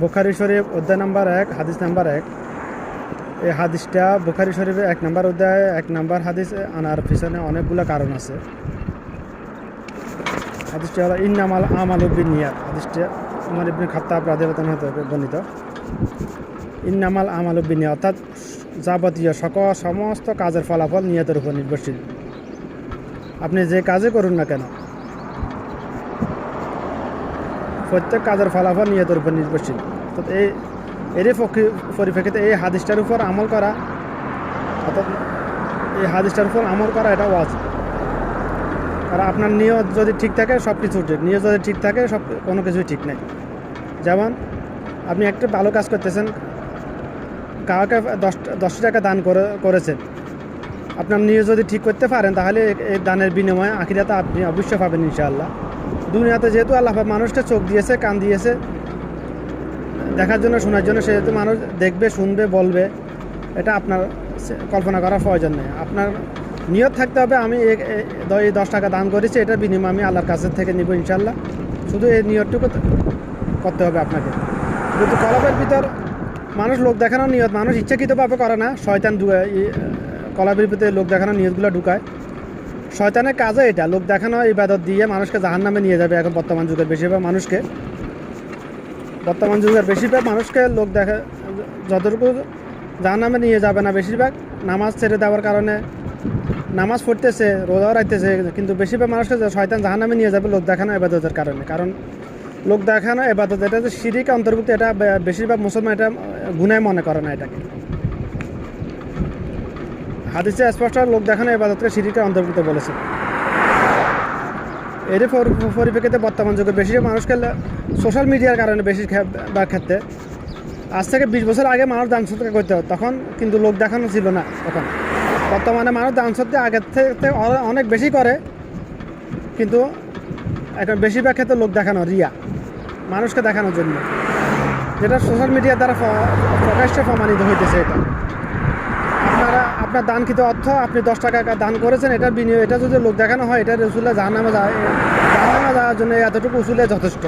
বুখারী শরীফ অধ্যায় নাম্বার 1 হাদিস নাম্বার 1। এই হাদিসটা বুখারী শরীফে 1 নম্বর অধ্যায় 1 নম্বর হাদিস আনার পিছনে অনেকগুলো কারণ আছে। হাদিসটা হলো ইন্নামাল আমালু বিন্নিয়াত। হাদিসটা উমর ইবনে খাত্তাব রাদিয়াল্লাহু আনহু হতে বর্ণিত। ইন্নামাল আমালু বিন্নিয়াত অর্থাৎ যাবতীয় সমস্ত কাজের ফলাফল নিয়তের উপর নির্ভরশীল। আপনি যে কাজে করুন না কেন, প্রত্যেক কাজের ফলাফল নিয়তের উপর নির্ভরশীল। তো এরই পরিপ্রেক্ষিতে এই হাদিসটার উপর আমল করা, অর্থাৎ এই হাদিসটার উপর আমল করা এটা ওয়াজিব। কারণ আপনার নিয়ত যদি ঠিক থাকে সব কিছু ঠিক, নিয়ত যদি ঠিক থাকে কোনো কিছুই ঠিক নেই। যেমন আপনি একটা ভালো কাজ করতেছেন, কাউকে 10 টাকা দান করেছেন, আপনার নিয়ত যদি ঠিক করতে পারেন তাহলে এই দানের বিনিময়ে আখিরাতে আপনি অবশ্যই পাবেন ইনশাআল্লাহ। দুনিয়াতে যেহেতু আল্লাহ মানুষকে চোখ দিয়েছে, কান দিয়েছে দেখার জন্য, শোনার জন্য, সেহেতু মানুষ দেখবে, শুনবে, বলবে, এটা আপনার কল্পনা করার প্রয়োজন নেই। আপনার নিয়ত থাকতে হবে আমি এই 10 টাকা দান করেছি, এটার বিনিময়ে আমি আল্লাহর কাছে থেকে নিব ইনশাআল্লাহ। শুধু এই নিয়তটুকু করতে হবে আপনাকে। কিন্তু কলবের ভিতর মানুষ লোক দেখানোর নিয়ত মানুষ ইচ্ছাকৃতভাবে করে না, শয়তান কলবের ভিতরে লোক দেখানোর নিয়তগুলো ঢুকায়। শয়তানের কাজে এটা, লোক দেখানো ইবাদত দিয়ে মানুষকে জাহান্নামে নিয়ে যাবে। এখন বর্তমান যুগের বেশিরভাগ মানুষকে লোক দেখা যতটুকু জাহান্নামে নিয়ে যাবে না, বেশিরভাগ নামাজ ছেড়ে দেওয়ার কারণে, নামাজ পড়তেছে, রোজাও রাখতেছে, কিন্তু বেশিরভাগ মানুষকে শয়তান জাহান্নামে নিয়ে যাবে লোক দেখানো ইবাদতের কারণে। কারণ লোক দেখানো ইবাদত এটা যে শিরিক অন্তর্ভুক্ত, এটা বেশিরভাগ মুসলমান এটা গুনাহ মনে করে না। এটাকে হাদিসে স্পষ্ট লোক দেখানো ইবাদতকে শিরিকের অন্তর্ভুক্ত বলেছে। এর পরিপ্রেক্ষিতে বর্তমান যুগে বেশিরভাগ মানুষকে সোশ্যাল মিডিয়ার কারণে বেশিরভাগ ক্ষেত্রে, আজ থেকে 20 বছর আগে মানুষ দান সদকা করতে হতো, তখন কিন্তু লোক দেখানো ছিল না। তখন বর্তমানে মানুষ দান সদকা আগের থেকে অনেক বেশি করে, কিন্তু এখন বেশিরভাগ ক্ষেত্রে লোক দেখানো, রিয়া, মানুষকে দেখানোর জন্য, যেটা সোশ্যাল মিডিয়ার দ্বারা প্রকাশ্যে প্রমাণিত হইতেছে। এটা আপনার দানকৃত অর্থ আপনি 10 টাকা দান করেছেন, এটার বিনিয়োগ, এটা যদি লোক দেখানো হয়, এটা রসুলে জাহান্নামে যাওয়ার জন্য এতটুকু উসুলে যথেষ্ট,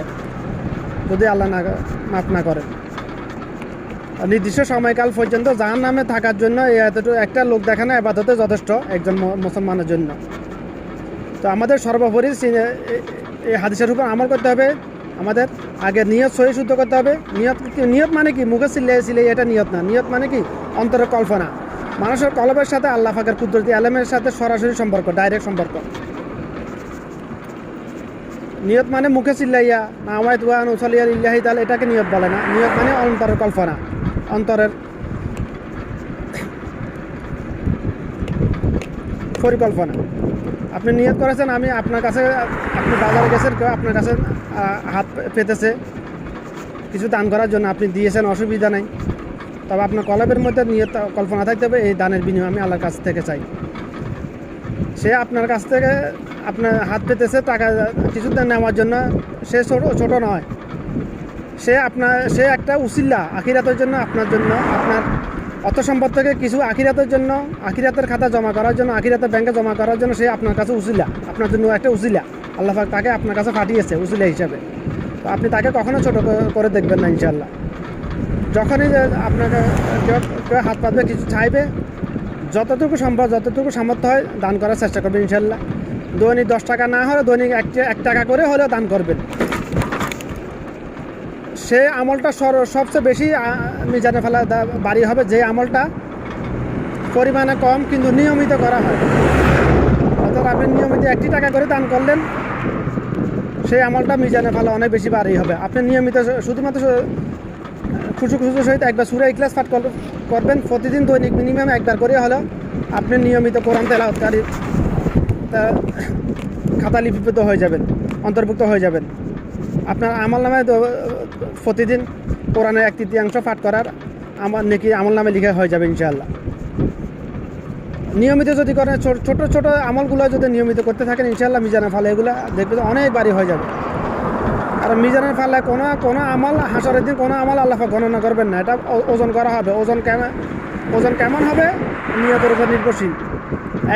যদি আল্লাহ মাফ না করে। নির্দিষ্ট সময়কাল পর্যন্ত জাহান্নামে থাকার জন্য এতটুকু একটা লোক দেখানো ইবাদতে যথেষ্ট একজন মুসলমানের জন্য। তো আমাদের সর্বোপরি এই হাদিসের উপর আমল করতে হবে। আমাদের আগে নিয়ত সহি শুদ্ধ করতে হবে। নিয়ত মানে কি? মুখে সিলে এটা নিয়ত না। নিয়ত মানে কি? অন্তরের কল্পনা, মানুষের কলবের সাথে আল্লাহ পাকের কুদরতি আলেমের সাথে সরাসরি সম্পর্ক, ডাইরেক্ট সম্পর্ক। নিয়ত মানে মুখে চিল্লাইয়া না আমায় তুয়া নুসলিয়া ইল্লাহি তাআলা, এটাকে নিয়ত বলে না। নিয়ত মানে অন্তরের কল্পনা, অন্তরের পরিকল্পনা। আপনি নিয়ত করেছেন, আমি আপনার কাছে, আপনি বাজারে গেছেন, কেউ আপনার কাছে হাত পেতেছে কিছু দান করার জন্য, আপনি দিয়েছেন, অসুবিধা নেই। তবে আপনার কলবের মধ্যে নিয়ত কল্পনা থাকতে হবে, এই দানের বিনিময়ে আমি আল্লাহর কাছ থেকে চাই। সে আপনার কাছ থেকে আপনার হাত পেতেছে টাকা কিছু নেওয়ার জন্য, সে ছোট নয়, সে একটা উসিলা আখিরাতের জন্য, আপনার জন্য, আপনার অর্থ সম্পদ থেকে কিছু আখিরাতের জন্য, আখিরাতের খাতা জমা করার জন্য, আখিরাতের ব্যাংকে জমা করার জন্য সে আপনার কাছে উসিলা, আপনার জন্য একটা উসিলা। আল্লাহ পাক তাকে আপনার কাছে পাঠিয়েছে উসিলা হিসাবে। তো আপনি তাকে কখনো ছোট করে দেখবেন না ইনশাআল্লাহ। যখনই আপনাকে কেউ হাত পাতবে, কিছু চাইবে, যতটুকু সম্ভব, যতটুকু সামর্থ্য হয় দান করার চেষ্টা করবেন ইনশাআল্লাহ। দৈনিক 10 টাকা না হলে দৈনিক 1 টাকা করে হলেও দান করবেন। সে আমলটা সবচেয়ে বেশি মিজানে ফেলা বাড়ি হবে, যে আমলটা পরিমাণে কম কিন্তু নিয়মিত করা হয়। অর্থাৎ আপনি নিয়মিত 1 টাকা করে দান করলেন, সেই আমলটা মিজানে ফেলা অনেক বেশি বাড়ি হবে। আপনি নিয়মিত শুধুমাত্র খুশুর সহিত একবার সূরা ইখলাস পাঠ করবেন প্রতিদিন, দৈনিক মিনিমাম একবার করে হলেও আপনি নিয়মিত কোরআন তেলাওয়াতকারী খাতা লিপিবদ্ধ হয়ে যাবেন, অন্তর্ভুক্ত হয়ে যাবেন। আপনার আমল নামে প্রতিদিন কোরআনের 1/3 পাঠ করার আমার নেকি আমল নামে লিখা হয়ে যাবে ইনশাআল্লাহ। নিয়মিত যদি করেন, ছোট ছোট আমলগুলো যদি নিয়মিত করতে থাকেন ইনশাআল্লাহ মিজানের ফলে এগুলো দেখবেন অনেক বাড়ি হয়ে যাবে। আর মিজানের ফাল্লায় কোনো আমল, হাসরের দিন কোনো আমল আল্লাহ গণনা করবেন না, এটা ওজন করা হবে। ওজন কেমন হবে? নিয়তের উপর নির্ভরশীল।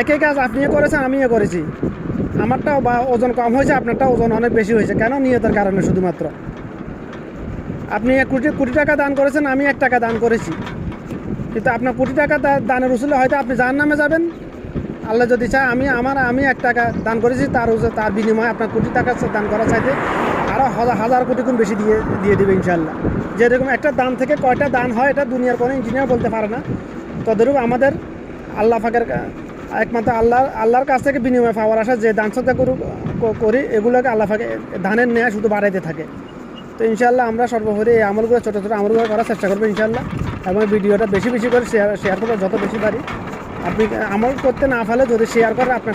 একই কাজ আপনিও করেছেন, আমিও করেছি, আমারটাও বা ওজন কম হয়েছে, আপনারটাও ওজন অনেক বেশি হয়েছে। কেন? নিয়তের কারণে শুধুমাত্র। আপনি 1 কোটি কোটি টাকা দান করেছেন, আমি 1 টাকা দান করেছি, কিন্তু আপনার কোটি টাকা দানের উসুলে হয়তো আপনি জাহান্নামে যাবেন। আল্লাহ যদি চায় আমি 1 টাকা দান করেছি, তার বিনিময়ে আপনার কোটি টাকা দান করা চাইতে আরও হাজার কোটি গুণ বেশি দিয়ে দেবে ইনশাআল্লাহ। যেরকম একটা দান থেকে কয়টা দান হয় এটা দুনিয়ার কোনো ইঞ্জিনিয়ার বলতে পারে না, তদরূপ আমাদের আল্লাহ পাকের একমাত্র আল্লাহর কাছ থেকে বিনিময় পাওয়ার আশা যে দান সদকা করি এগুলোকে আল্লাহ পাকে ধানের নেয়া শুধু বাড়াইতে থাকে। তো ইনশাআল্লাহ আমরা সর্বোপরি এই আমলগুলো ছোটো ছোটো আমলগুলো করার চেষ্টা করবো ইনশাআল্লাহ, এবং ভিডিওটা বেশি বেশি করে শেয়ার করবো যত বেশি পারি। আপনি আমল করতে না পারলে যদি শেয়ার করে আপনার